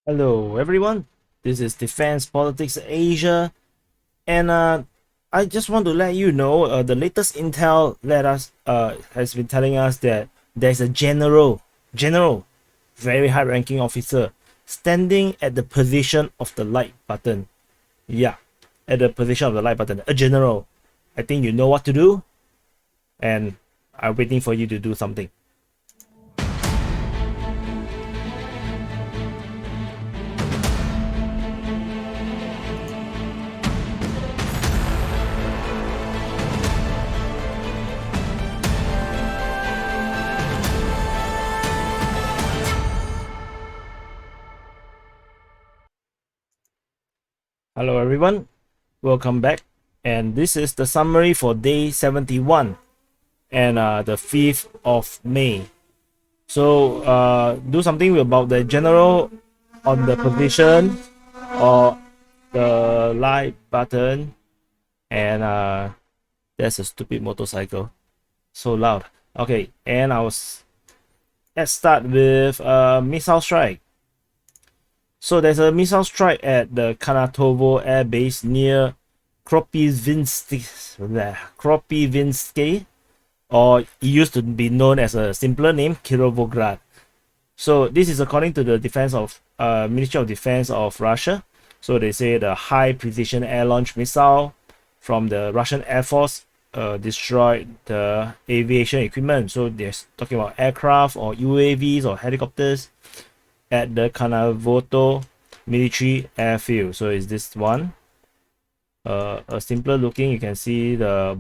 Hello everyone, this is Defense Politics Asia, and I just want to let you know the latest intel has been telling us that there's a general, very high-ranking officer standing at the position of the like button. Yeah, at the position of the like button, a general. I think you know what to do, and I'm waiting for you to do something. Hello everyone, welcome back, and this is the summary for day 71 and the 5th of May. So do something about the general on the position or the like button, and there's a stupid motorcycle, so loud. Okay, and let's start with missile strike. So there's a missile strike at the Kanatovo Air Base near Kryvyi or it used to be known as a simpler name, Kirovograd. So this is according to the Ministry of Defense of Russia. So they say the high precision air launch missile from the Russian Air Force destroyed the aviation equipment. So they're talking about aircraft or UAVs or helicopters at the Kanavoto military airfield. So is this one a simpler looking? You can see the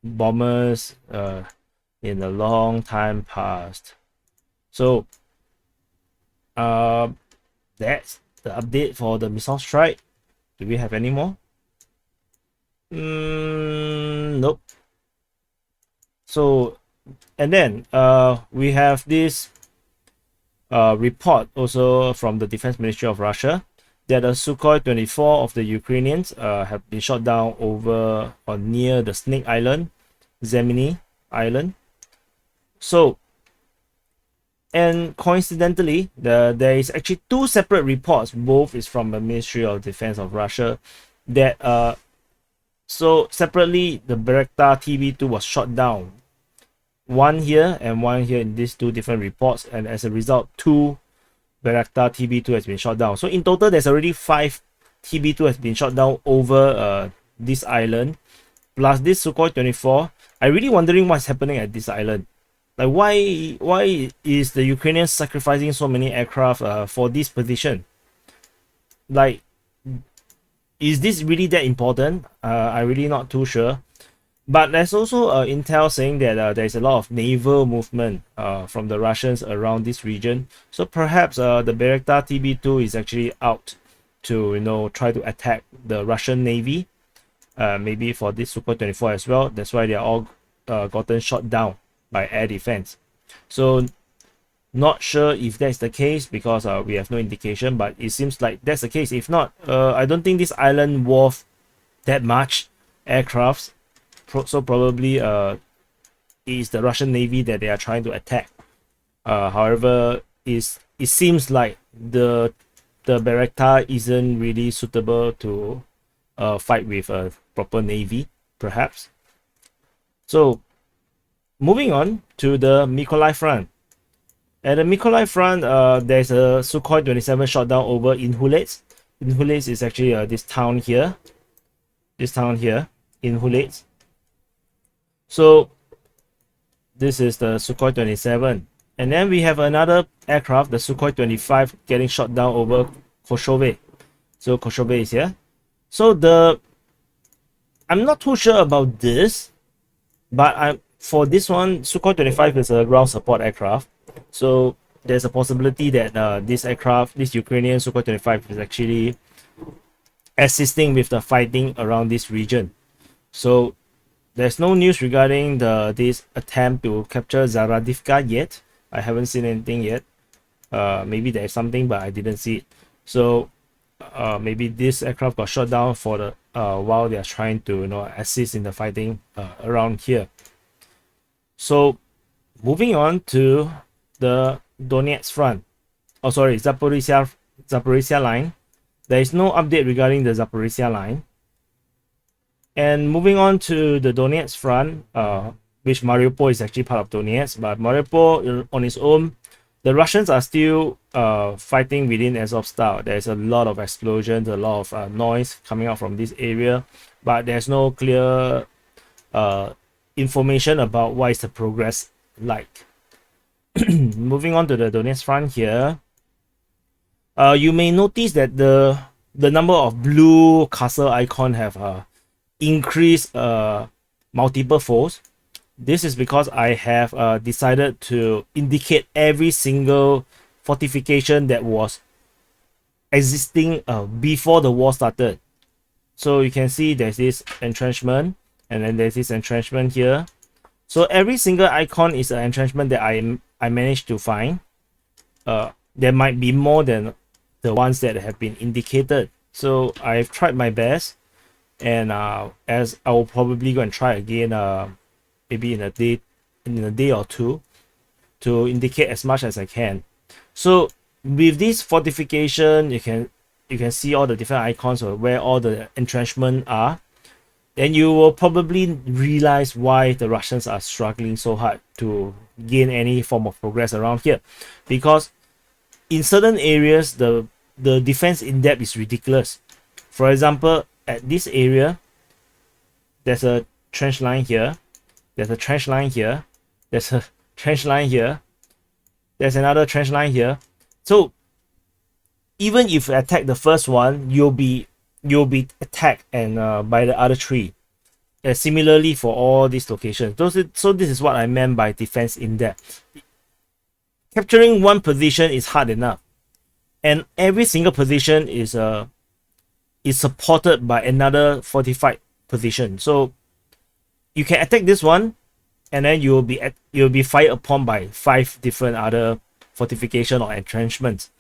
bombers in a long time past. So that's the update for the missile strike. Do we have any more? Nope. So and then we have this report also from the Defense Ministry of Russia that a Sukhoi 24 of the Ukrainians have been shot down over or near the Snake Island, Zemeny Island. So, and coincidentally, there is actually two separate reports. Both is from the Ministry of Defense of Russia. That so separately, the Bayraktar TB2 was shot down. One here and one here in these two different reports, and as a result, two Bayraktar TB2 has been shot down. So in total, there's already 5 TB2 has been shot down over this island, plus this Sukhoi 24. I'm really wondering what's happening at this island. Like why is the Ukrainians sacrificing so many aircraft for this position? Like, is this really that important? I'm really not too sure. But there's also intel saying that there's a lot of naval movement from the Russians around this region. So perhaps the Bayraktar TB2 is actually out to try to attack the Russian Navy. Maybe for this Sukhoi 24 as well. That's why they are all gotten shot down by air defense. So not sure if that's the case because we have no indication. But it seems like that's the case. If not, I don't think this island worth that much aircrafts. So probably is the Russian Navy that they are trying to attack. However, it seems like the Bayraktar isn't really suitable to fight with a proper navy, perhaps. So moving on to the Mykolaiv Front. At the Mykolaiv Front, there's a Sukhoi 27 shot down over Inhulets. Inhulets is actually this town here. Inhulets. So this is the Sukhoi 27, and then we have another aircraft, the Sukhoi 25, getting shot down over Koshove. So Koshove is here. So I'm not too sure about this, but for this one, Sukhoi 25 is a ground support aircraft. So there's a possibility that this Ukrainian Sukhoi 25 is actually assisting with the fighting around this region. So there's no news regarding this attempt to capture Zaporizhzhia yet. I haven't seen anything yet. Maybe there's something, but I didn't see it. So maybe this aircraft got shot down for the while they are trying to assist in the fighting around here. So moving on to the Donetsk Front. oh sorry, Zaporizhzhia Line. There is no update regarding the Zaporizhzhia Line. And moving on to the Donetsk Front, which Mariupol is actually part of Donetsk, but Mariupol on its own, the Russians are still fighting within Azovstal. There's a lot of explosions, a lot of noise coming out from this area, but there's no clear information about what is the progress like. Moving on to the Donetsk Front here, you may notice that the number of blue castle icon have increased multiple folds. This is because I have decided to indicate every single fortification that was existing before the war started. So you can see there's this entrenchment, and then there's this entrenchment here. So every single icon is an entrenchment that I managed to find. There might be more than the ones that have been indicated. So I've tried my best, and as I will probably go and try again maybe in a day or two to indicate as much as I can. So with this fortification, you can see all the different icons of where all the entrenchment are. Then you will probably realize why the Russians are struggling so hard to gain any form of progress around here, because in certain areas the defense in depth is ridiculous. For example, at this area, there's a trench line here, there's a trench line here, there's a trench line here, there's another trench line here. So even if you attack the first one, you'll be attacked and by the other three. Similarly for all these locations. So this is what I meant by defense in depth. Capturing one position is hard enough, and every single position is supported by another fortified position. So you can attack this one, and then you'll be fired upon by 5 different other fortification or entrenchments,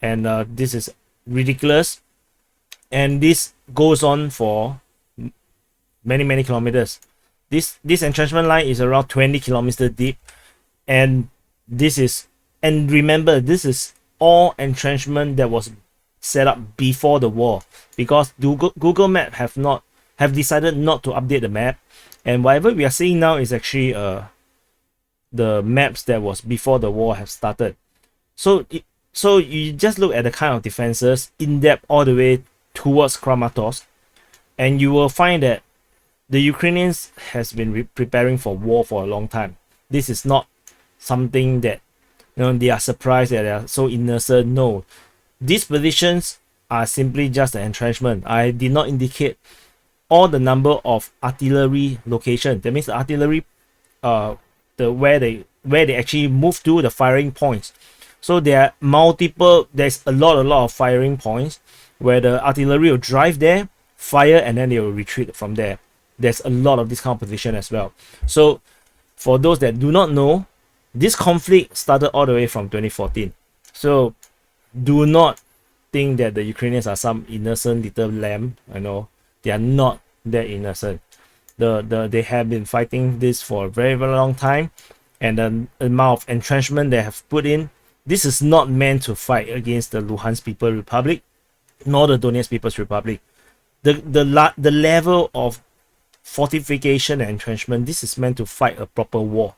and this is ridiculous. And this goes on for many kilometers. This entrenchment line is around 20 kilometers deep, and remember, this is all entrenchment that was set up before the war, because Google Map have decided not to update the map, and whatever we are seeing now is actually the maps that was before the war have started. So you just look at the kind of defenses in depth all the way towards Kramatorsk, and you will find that the Ukrainians has been preparing for war for a long time. This is not something that they are surprised that they are so innocent. No, these positions are simply just an entrenchment. I did not indicate all the number of artillery locations. That means the artillery, where they actually move to the firing points. So there are multiple. There's a lot of firing points where the artillery will drive there, fire, and then they will retreat from there. There's a lot of this kind of position as well. So for those that do not know, this conflict started all the way from 2014. So do not think that the Ukrainians are some innocent little lamb. I know they are not that innocent. They have been fighting this for a very long time, and the amount of entrenchment they have put in, this is not meant to fight against the Luhansk People's Republic nor the Donetsk People's Republic. The level of fortification and entrenchment, this is meant to fight a proper war.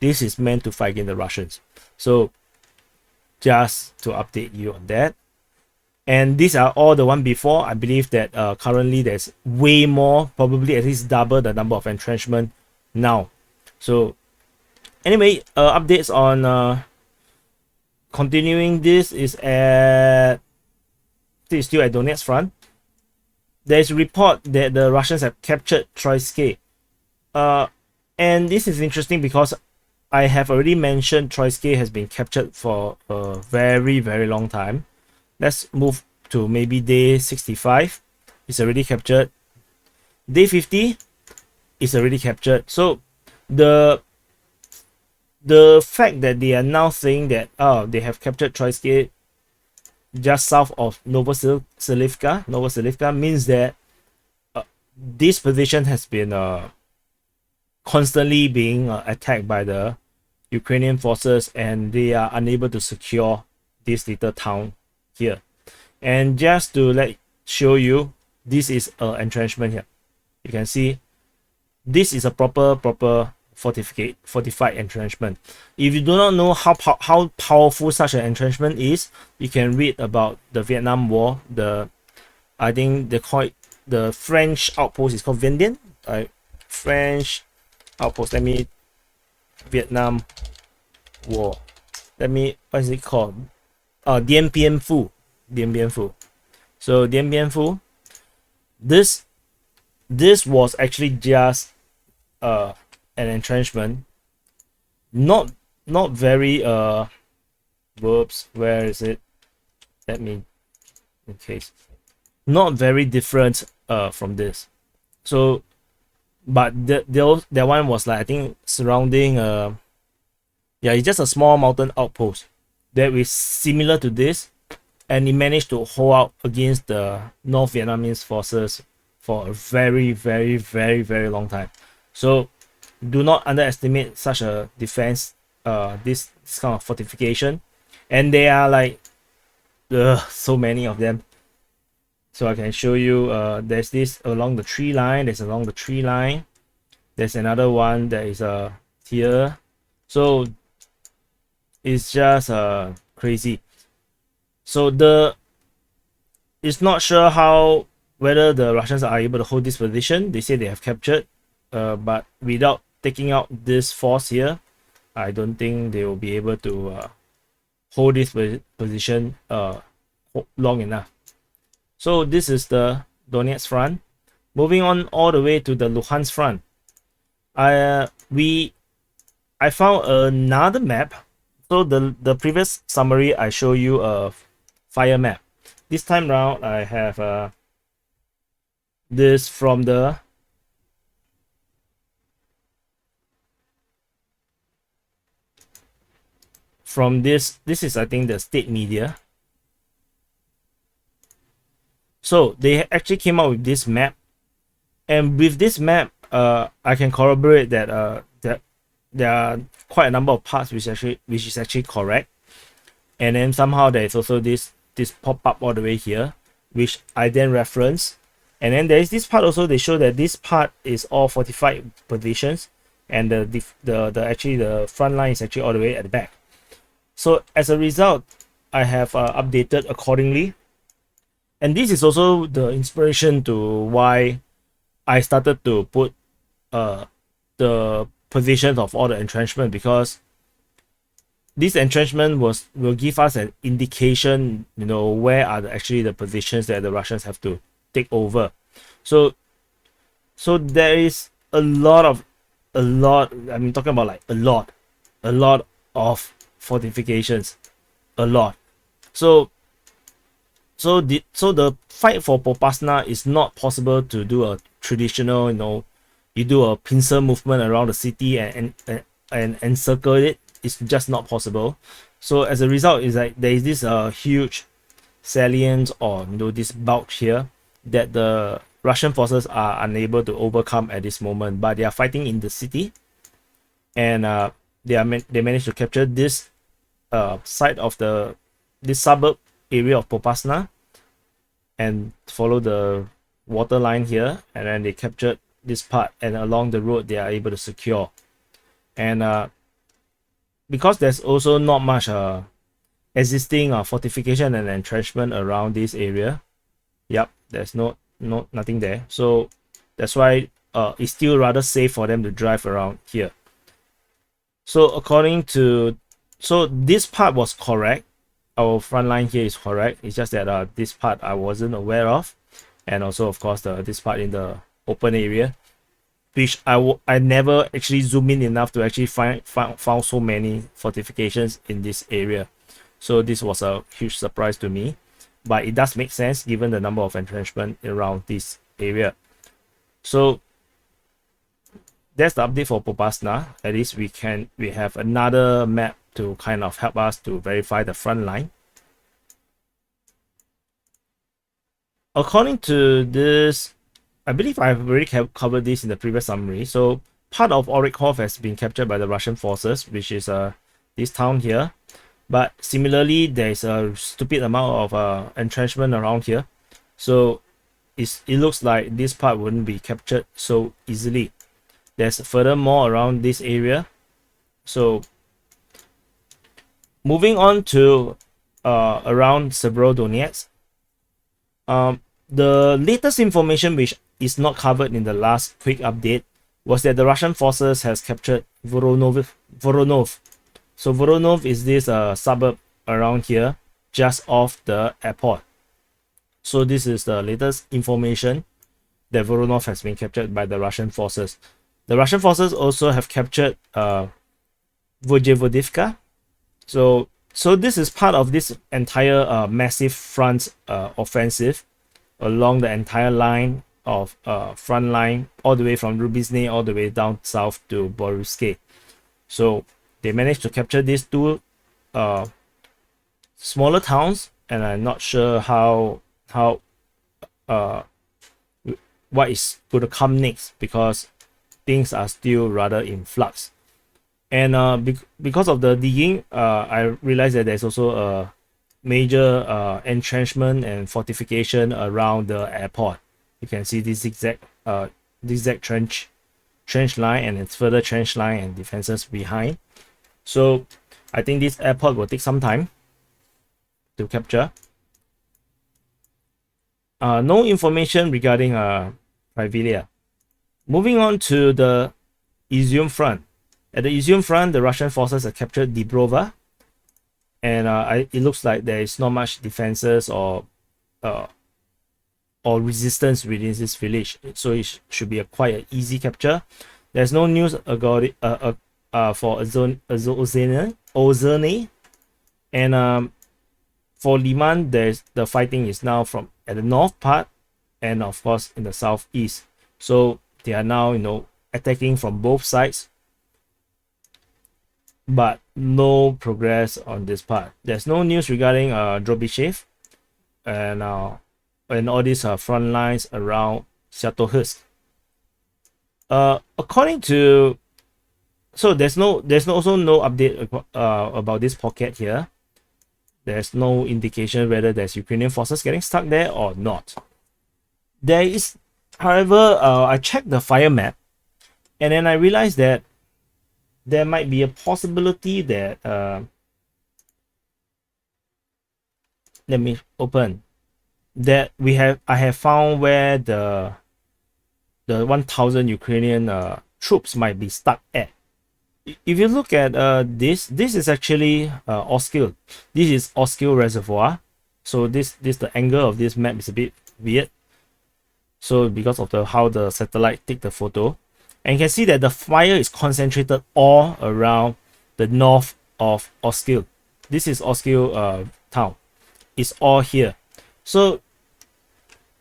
This is meant to fight against the Russians. So just to update you on that. And these are all the one before. I believe that currently there's way more, probably at least double the number of entrenchment now. So anyway, updates on continuing. This is still at Donetsk Front. There's a report that the Russians have captured Troitske. And this is interesting because I have already mentioned Troitske has been captured for a very long time. Let's move to maybe day 65. It's already captured. Day 50 is already captured. So the fact that they are now saying that they have captured Troitske just south of Novoselivka means that this position has been constantly being attacked by the Ukrainian forces, and they are unable to secure this little town here. And just to show you, this is an entrenchment here. You can see this is a proper fortified entrenchment. If you do not know how powerful such an entrenchment is, you can read about the Vietnam War. I think they call it, the French outpost is called Vendien. French outpost. Vietnam War. What is it called? Dien Bien Phu. So Dien Bien Phu. This was actually just an entrenchment. Not very whoops, where is it? Not very different from this. So but that one was like, I think, surrounding it's just a small mountain outpost that is similar to this, and it managed to hold out against the North Vietnamese forces for a very, very, very, very long time. So do not underestimate such a defense, this kind of fortification. And they are like so many of them. So I can show you, there's this along the tree line, there's another one that is here. So it's just crazy. So it's not sure whether the Russians are able to hold this position. They say they have captured, but without taking out this force here, I don't think they will be able to hold this position long enough. So this is the Donetsk Front. Moving on all the way to the Luhansk Front. I found another map. So the previous summary, I show you a fire map. This time round, I have this from this is, I think, the state media. So they actually came out with this map, and with this map, I can corroborate that that there are quite a number of parts which is actually correct. And then somehow there is also this pop-up all the way here, which I then reference. And then there is this part also. They show that this part is all fortified positions, and the front line is actually all the way at the back. So as a result, I have updated accordingly. And this is also the inspiration to why I started to put the positions of all the entrenchment, because this entrenchment will give us an indication, where are actually the positions that the Russians have to take over. So there is a lot, I'm talking about like a lot of fortifications, a lot. So the fight for Popasna is not possible to do a traditional, you do a pincer movement around the city and encircle it. It's just not possible. So as a result, is like there is this huge salient, or this bulge here that the Russian forces are unable to overcome at this moment. But they are fighting in the city, and they managed to capture this side of this suburb area of Popasna, and follow the water line here, and then they captured this part, and along the road they are able to secure. And because there's also not much existing fortification and entrenchment around this area, there's nothing there, so that's why it's still rather safe for them to drive around here. So this part was correct. Our front line here is correct. It's just that this part I wasn't aware of, and also of course this part in the open area, which I never actually zoom in enough to actually found so many fortifications in this area. So this was a huge surprise to me, but it does make sense given the number of entrenchment around this area. So that's the update for Popasna. At least we have another map to kind of help us to verify the front line. According to this, I believe I've already covered this in the previous summary. So part of Orykhov has been captured by the Russian forces, which is this town here. But similarly, there's a stupid amount of entrenchment around here, so it looks like this part wouldn't be captured so easily. There's furthermore around this area. So moving on to around Severodonetsk, the latest information which is not covered in the last quick update was that the Russian forces has captured Voronov. So Voronov is this suburb around here, just off the airport. So this is the latest information that Voronov has been captured by the Russian forces. The Russian forces also have captured Vojevodivka. So this is part of this entire massive front offensive along the entire line of front line, all the way from Rubizny all the way down south to Boryske. So they managed to capture these two smaller towns, and I'm not sure what is going to come next, because things are still rather in flux. And because of the digging, I realized that there's also a major entrenchment and fortification around the airport. You can see this zigzag trench line, and its further trench line and defenses behind. So I think this airport will take some time to capture. No information regarding Kryvyi Rih. Moving on to the Izyum Front. At the Izyum Front, the Russian forces have captured Dibrova, and it looks like there is not much defenses or resistance within this village, so it should be quite an easy capture. There's no news about it for Ozerne, and for Liman, the fighting is now from at the north part, and of course in the southeast. So they are now attacking from both sides, but no progress on this part. There's no news regarding Drobichev and all these front lines around Severodonetsk. According to, so there's also no update about this pocket here. There's no indication whether there's Ukrainian forces getting stuck there or not. There is, however, I checked the fire map, and then I realized that there might be a possibility that let me open that I have found where the 1,000 Ukrainian troops might be stuck at. If you look at this is actually Oskil. This is Oskil Reservoir. So the angle of this map is a bit weird. So because of how the satellite take the photo, and you can see that the fire is concentrated all around the north of Oskil. This is Oskil town. It's all here. So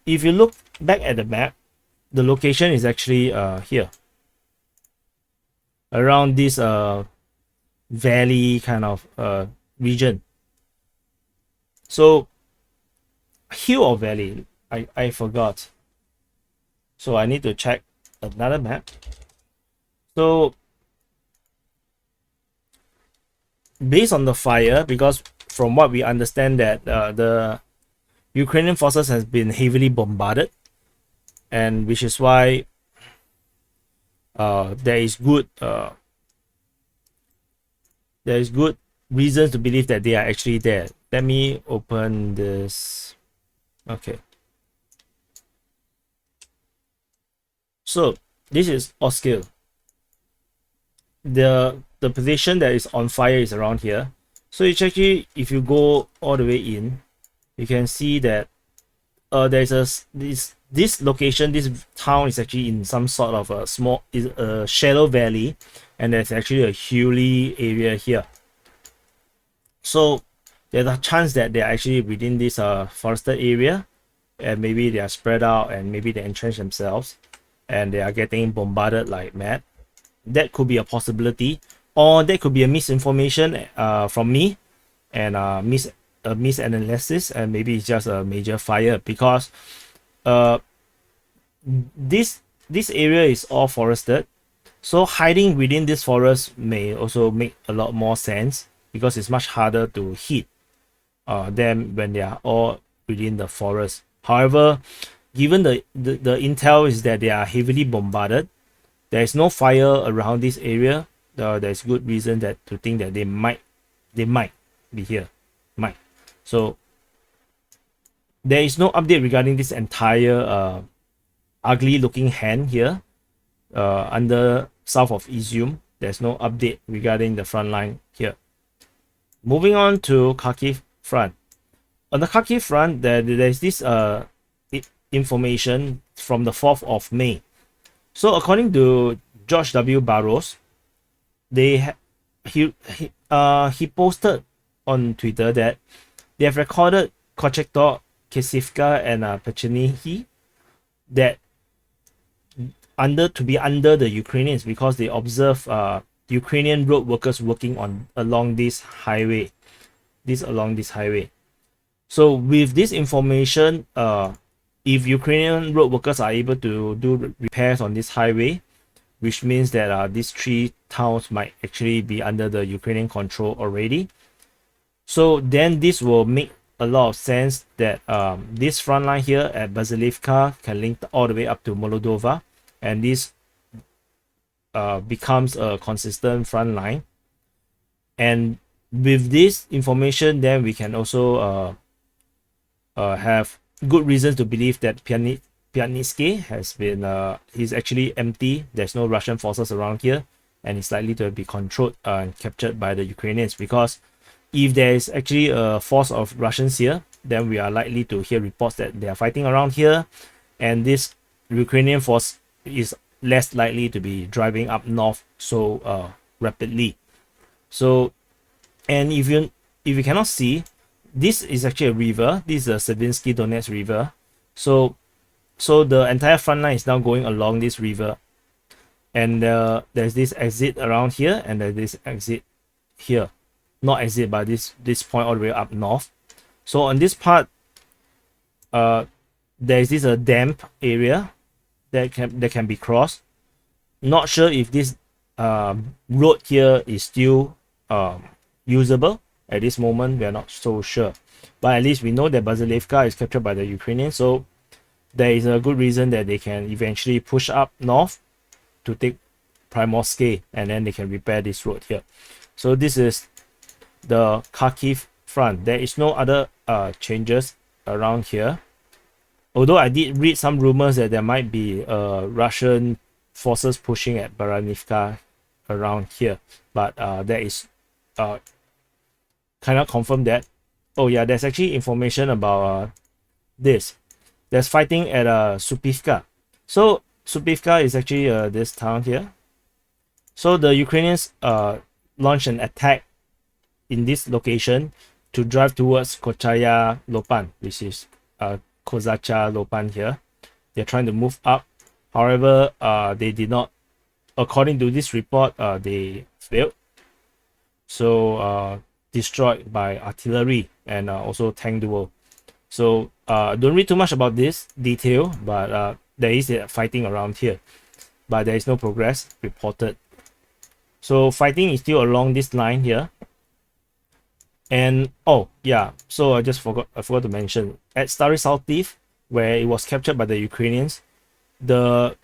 if you look back at the map, the location is actually here, around this valley kind of region. So hill or valley, I forgot. So I need to check another map. So based on the fire, because from what we understand that the Ukrainian forces has been heavily bombarded, and which is why there is good reasons to believe that they are actually there. Let me open this. Okay. So this is Oskil. The position that is on fire is around here. So it's actually, if you go all the way in, you can see that there's this location, this town is actually in some sort of a shallow valley, and there's actually a hilly area here. So there's a chance that they're actually within this forested area, and maybe they are spread out, and maybe they entrench themselves, and they are getting bombarded like mad. That could be a possibility, or that could be a misinformation from me, and misanalysis, and maybe it's just a major fire, because this area is all forested. So hiding within this forest may also make a lot more sense, because it's much harder to hit them when they are all within the forest. However, given the intel is that they are heavily bombarded, there is no fire around this area. There's good reason that to think that they might be here. So there is no update regarding this entire ugly looking hand here under south of Izyum. There's no update regarding the front line here. Moving on to Kharkiv Front. On the Kharkiv Front, there's this information from the 4th of May. So according to George W. Barrows, he posted on Twitter that they have recorded Kochektor, Kesivka, and Pechenihi that to be under the Ukrainians, because they observe Ukrainian road workers working along this highway. So with this information, if Ukrainian road workers are able to do repairs on this highway, which means that these 3 towns might actually be under the Ukrainian control already. So then this will make a lot of sense that this front line here at Basilivka can link all the way up to Moldova, and this becomes a consistent front line. And with this information, then we can also have good reasons to believe that Pianitsky has been he's actually empty. There's no Russian forces around here, and it's likely to be controlled and captured by the Ukrainians, because if there is actually a force of Russians here, then we are likely to hear reports that they are fighting around here, and this Ukrainian force is less likely to be driving up north so rapidly. So, and if you cannot see, this is actually a river. This is the Severodonetsk River. So the entire front line is now going along this river, and there's this exit around here, and there's this exit here. Not exit, but this point all the way up north. So on this part, there's this damp area that can be crossed. Not sure if this road here is still usable at this moment. We are not so sure, but at least we know that Basilivka is captured by the Ukrainians, so there is a good reason that they can eventually push up north to take Primorske, and then they can repair this road here. So this is the Kharkiv Front. There is no other changes around here, although I did read some rumors that there might be Russian forces pushing at Baranivka around here, but that is cannot confirm that. Oh yeah, there's actually information about this. There's fighting at Supivka. So Supivka is actually this town here. So the Ukrainians launched an attack in this location to drive towards Kochaya Lopan, which is Kozacha Lopan here. They're trying to move up. However, they did not, according to this report, they failed. So destroyed by artillery and also tank duel. So don't read too much about this detail, but there is fighting around here, but there is no progress reported. So fighting is still along this line here. And oh yeah, so I forgot to mention, at Starosaltiv, where it was captured by the Ukrainians, the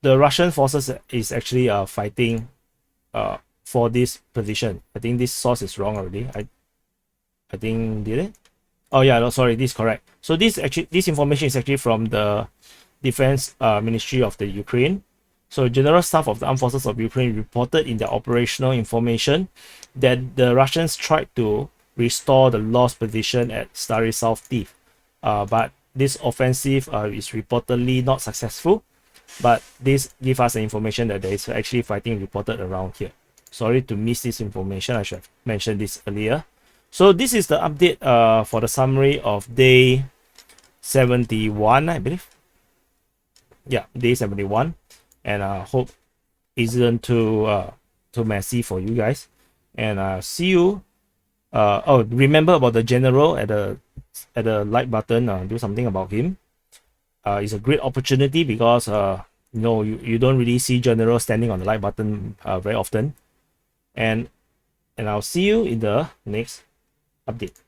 Russian forces is actually fighting for this position. I think this source is wrong already. I think, did it? Oh yeah, no, sorry, this is correct. So this information is actually from the Defense Ministry of the Ukraine. So General Staff of the Armed Forces of Ukraine reported in their operational information that the Russians tried to restore the lost position at Starosaltiv, but this offensive is reportedly not successful. But this gives us the information that there is actually fighting reported around here. Sorry to miss this information. I should have mentioned this earlier. So this is the update for the summary of day 71, I believe. Yeah, day 71. And I hope it isn't too messy for you guys. And see you. Oh, remember about the general at the like button. Do something about him. It's a great opportunity because you don't really see generals standing on the like button very often. And and I'll see you in the next update.